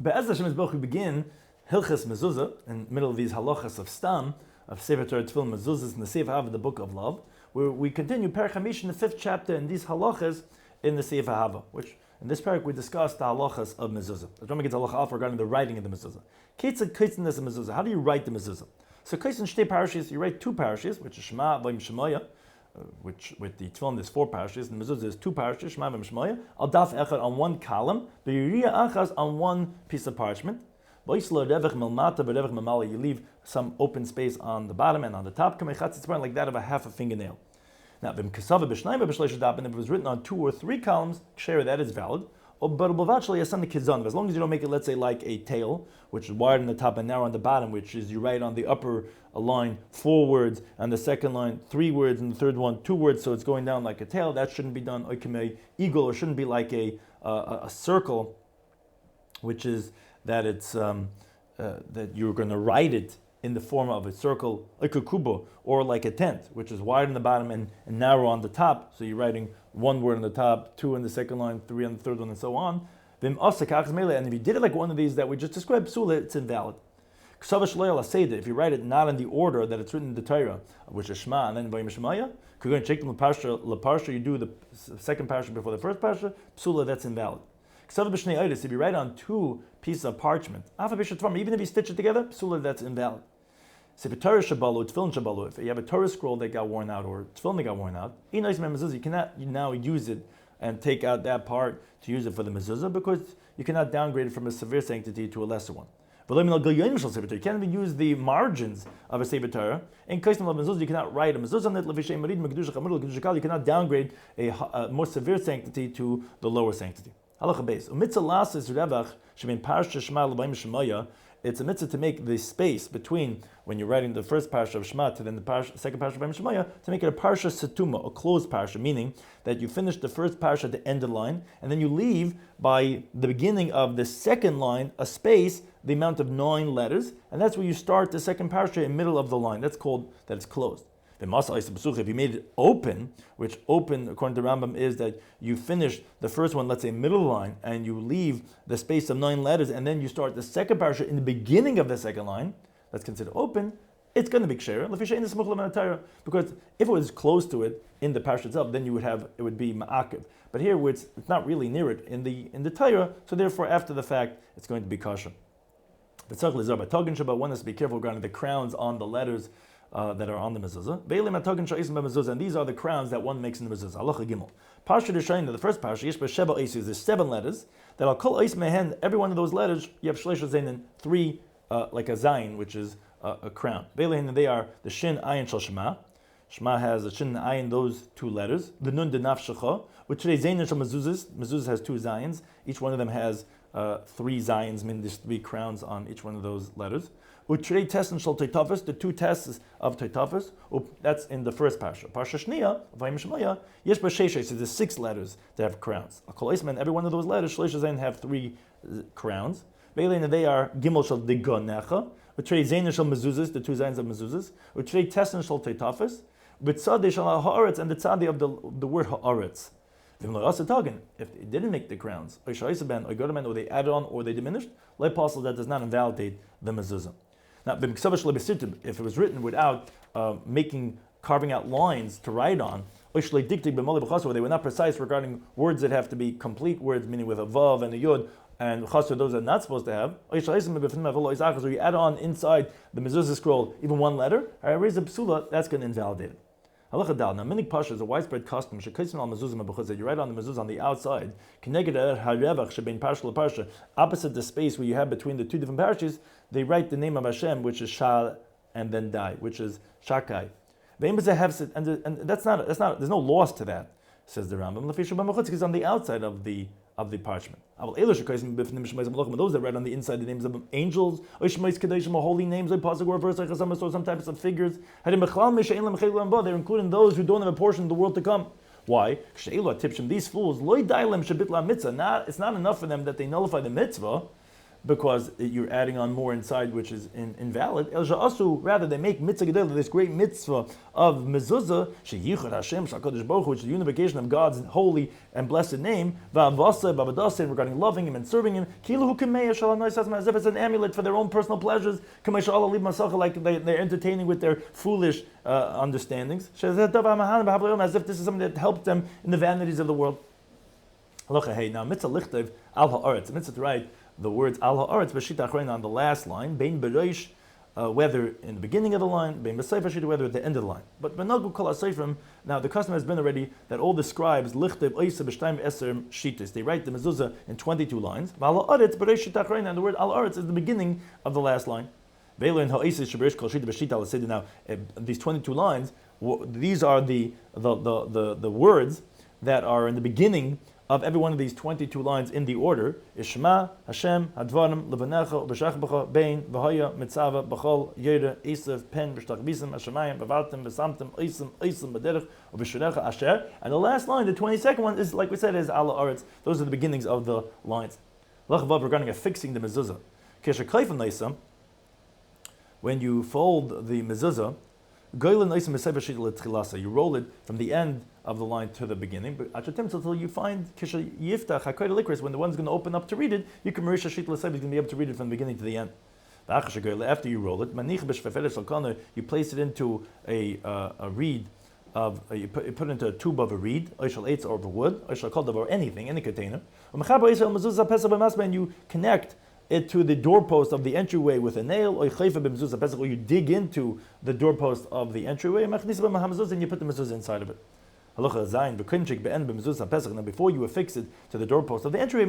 Be'ez Hashem Yisborach, we begin Hilchas Mezuzah in the middle of these halachas of Stam, of Sefer, Torah, Tefillin, Mezuzahs, in the Sefer Hava, the Book of Love, where we continue Perek HaMish in the 5th chapter in these halachas in the Sefer Hava, which in this parak we discussed the halachas of Mezuzah. The Rambam gets halacha alpha regarding the writing of the Mezuzah. Keitzad is a Mezuzah. How do you write the Mezuzah? So Keitzad Shtei parashas, you write 2 parashas, which is Shema, Vayim Shemoya, which with the Tefillin there's 4 parashas, and the Mezuzah is 2 parashas, Shema, Vayim Shemoya, al daf echad on 1 column, B'yiriyah achas on 1 piece of parchment. You leave some open space on the bottom and on the top, like that of a half a fingernail. Now, if it was written on 2 or 3 columns, that is valid. As long as you don't make it, let's say, like a tail, which is wide on the top and narrow on the bottom, which is you write on the upper line 4 words, and the second line 3 words, and the third one 2 words, so it's going down like a tail. That shouldn't be done eagle, or shouldn't be like a circle, which is that it's that you're going to write it in the form of a circle, like a kubo, or like a tent, which is wide on the bottom and narrow on the top. So you're writing 1 word on the top, 2 in the second line, 3 on the third one, and so on. And if you did it like one of these that we just described, psula, it's invalid. If you write it not in the order that it's written in the Torah, which is Shema and then Vayim Shemaya, you do the second parasha before the first parasha, psula, that's invalid. If you write on 2 pieces of parchment, even if you stitch it together, psula, that's invalid. If you have a Torah scroll that got worn out or tefillin that got worn out, you cannot now use it and take out that part to use it for the mezuzah, because you cannot downgrade it from a severe sanctity to a lesser one. You can't even use the margins of a Sefer Torah. In case of mezuzah, you cannot write a mezuzah on it. You cannot downgrade a more severe sanctity to the lower sanctity. It's a mitzvah to make the space between when you're writing the first parasha of Shema to then the second parasha of Vayim Shemaya, to make it a parasha setuma, a closed parasha, meaning that you finish the first parasha at the end of the line, and then you leave by the beginning of the second line a space, the amount of 9 letters, and that's where you start the second parasha in the middle of the line. That's called that it's closed. If you made it open, which open, according to Rambam, is that you finish the first one, let's say middle line, and you leave the space of 9 letters, and then you start the second parasha in the beginning of the second line, that's considered open, it's going to be ksheira, because if it was close to it in the parasha itself, then it would be ma'akiv. But here, where it's not really near it in the Torah, so therefore after the fact, it's going to be kosher. One has to be careful regarding the crowns on the letters that are on the mezuzah. And these are the crowns that one makes in the mezuzah. Halacha Gimel. Parsha Rishayim, the first parsha, there's 7 letters. That I'll call Eis Mehen, every one of those letters, you have Shleisha Zayin, 3, like a Zayin, which is a crown. They are the Shin, Ayin, Shal Shema. Shema has the Shin and Ayin, those 2 letters. The Nun, the Nafshecha, which today Zayin Shal Mezuzahs. Mezuzah has 2 Zayins. Each one of them has 3 Zayins, meaning there's 3 crowns on each one of those letters. Utrei tests and shal teitafis, the 2 tests of teitafis, that's in the first parsha. Parsha shniya, Vayim Shemaya, yesh b'sheishes, there's 6 letters that have crowns. Akol Eisman, every one of those letters, Shleish Zayin, have 3 crowns. Ve'elein, they are Gimel shal digonecha, utrei Zayin shal mezuzahs, the 2 Zayins of mezuzahs, utrei tests and shal teitafis, b'tzadeh shal ha'aretz, and the tzadeh of the word ha'aretz. If they didn't make the crowns, or they added on, or they diminished, that does not invalidate the mezuzah. Now, if it was written without carving out lines to write on, or they were not precise regarding words that have to be complete words, meaning with a vav and a yud, and chasur, those are not supposed to have, or you add on inside the mezuzah scroll even 1 letter, that's going to invalidate it. Now, many pashas, a widespread custom, that you write on the mezuzah on the outside, opposite the space where you have between the 2 different parashas, they write the name of Hashem, which is Shal, and then Dai, which is Shakai. And that's not. There's no loss to that, says the Rambam. Because on the outside of the parchment. Those that write on the inside the names of angels, or holy names, or some types of figures, they're including those who don't have a portion of the world to come. Why? These fools, it's not enough for them that they nullify the mitzvah, because you're adding on more inside, which is invalid. Rather, they make mitzvah gedela, this great mitzvah of mezuzah, sheyichud Hashem, shakadosh baruch Hu, which is the unification of God's holy and blessed name, va'avasa, b'avadasa, regarding loving Him and serving Him, kilu hukameya shalom noisas, as if it's an amulet for their own personal pleasures, kamei shalom liv masacha, like they're entertaining with their foolish understandings, as if this is something that helps them in the vanities of the world. Now, mitzvah lichtev al ha'aretz, mitzvah to write the words al ha'aretz b'shita achrayna on the last line, bein bereish, whether in the beginning of the line, bein b'sefer shita, whether at the end of the line. But benagu kol ha'seifrim, now the custom has been already that all the scribes lichtev oisa b'shtayim eser shitas, they write the mezuzah in 22 lines. Al ha'aretz bereish shita achrayna, and the word al ha'aretz is the beginning of the last line. Now, these 22 lines, these are the words that are in the beginning of every one of these 22 lines in the order. Ishma, Hashem, Hadvarim, Levanecha, B'shachbacha, Bein, V'haya, Mitzava, B'chol, Yere, Esav, Pen, B'shtach Bisim, Hashemayim, B'vatim, B'samtim, Esim, B'derech, B'shurecha, Asher. And the last line, the 22nd one, is, like we said, is Ala Aretz. Those are the beginnings of the lines. Lachavav, regarding affixing the mezuzah. Kesher Kaifan Leisa, when you fold the mezuzah, you roll it from the end of the line to the beginning, but until you find when the one's going to open up to read it, you can he's going to be able to read it from the beginning to the end. After you roll it, you place it into a reed of you put it into a tube of a reed, or of a wood, or anything, any container, and you connect it to the doorpost of the entryway with a nail, or you dig into the doorpost of the entryway, and you put the mezuzah inside of it. Now, before you affix it to the doorpost of the entryway,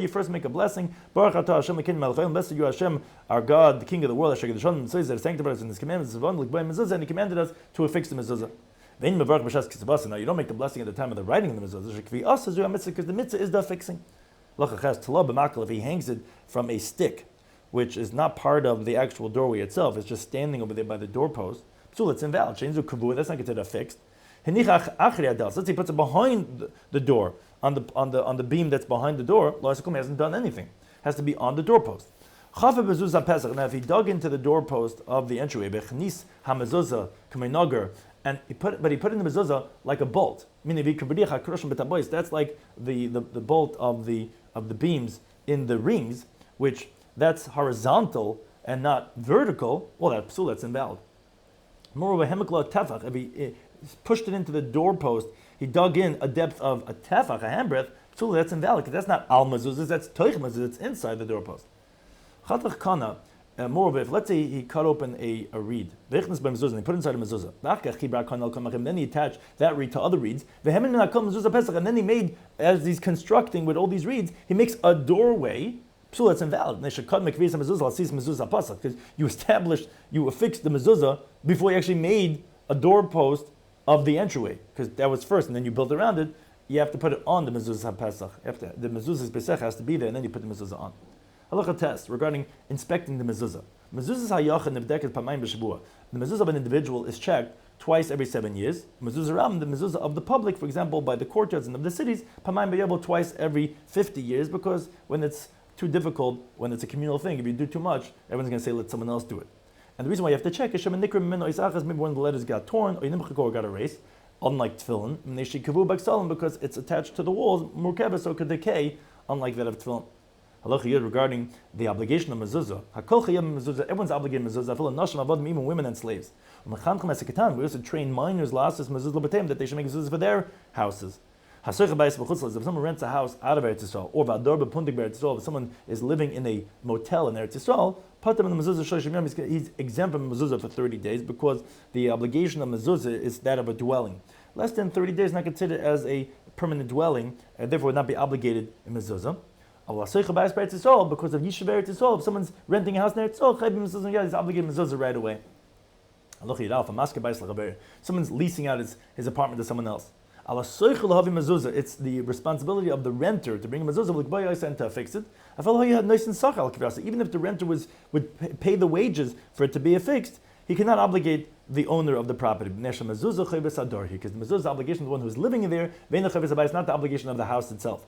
you first make a blessing. Blessed you Hashem, our God, the King of the world, that sanctified us in His commandments, and He commanded us to affix the mezuzah. Now, you don't make the blessing at the time of the writing of the mezuzah, because the mitzvah is the affixing. If he hangs it from a stick, which is not part of the actual doorway itself, it's just standing over there by the doorpost, so it's invalid. That's not considered affixed. Let's say he puts it behind the door, on the beam that's behind the door, he hasn't done anything. It has to be on the doorpost. Now, if he dug into the doorpost of the entryway, and he put in the mezuzah like a bolt, meaning that's like the bolt of the beams in the rings, which that's horizontal and not vertical. Well, that's invalid. Moreover, if he pushed it into the doorpost, he dug in a depth of a tefach, a handbreadth, that's invalid, because that's not al mezuzah, that's toich mezuzah, it's inside the doorpost. Moreover, if let's say he cut open a reed, and he put it inside a mezuzah, then he attached that reed to other reeds, and then he made, as he's constructing with all these reeds, he makes a doorway. That's invalid. Because you affixed the mezuzah before you actually made a doorpost of the entryway, because that was first, and then you built around it. You have to put it on the mezuzah pesach. The mezuzah's pesach has to be there, and then you put the mezuzah on. Halacha test regarding inspecting the mezuzah. Mezuzah's hayachan nevdeket pamayim b'shabua. The mezuzah of an individual is checked twice every 7 years. Mezuzah Rambam, the mezuzah of the public, for example, by the courtyards and of the cities, pamayim b'yabel twice every 50 years, because when it's too difficult, when it's a communal thing, if you do too much, everyone's going to say, let someone else do it. And the reason why you have to check is maybe one of the letters got torn or got erased, unlike Tefillin, because it's attached to the walls, murkeva, so it could decay, unlike that of Tefillin. Halacha regarding the obligation of mezuzah. Everyone's obligated mezuzah, even women and slaves. We also train minors that they should make mezuzah for their houses. If someone rents a house out of Eretz Yisrael, or if someone is living in a motel in Eretz Yisrael, he's exempt from mezuzah for 30 days, because the obligation of mezuzah is that of a dwelling. Less than 30 days is not considered as a permanent dwelling, and therefore would not be obligated in mezuzah. Because of Yishuv Eretz Yisrael, if someone's renting a house in Eretz Yisrael, he's obligated mezuzah right away. Someone's leasing out his apartment to someone else. It's the responsibility of the renter to bring a mezuzah and to fix it. Even if the renter would pay the wages for it to be affixed, he cannot obligate the owner of the property. Because the mezuzah obligation of the one who's living in there, it's not the obligation of the house itself.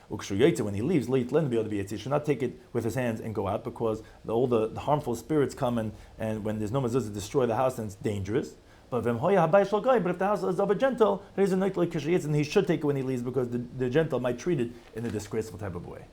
When he leaves, he should not take it with his hands and go out, because all the harmful spirits come and when there's no mezuzah, destroy the house, and it's dangerous. But if the house is of a gentle, and he should take it when he leaves, because the gentle might treat it in a disgraceful type of way.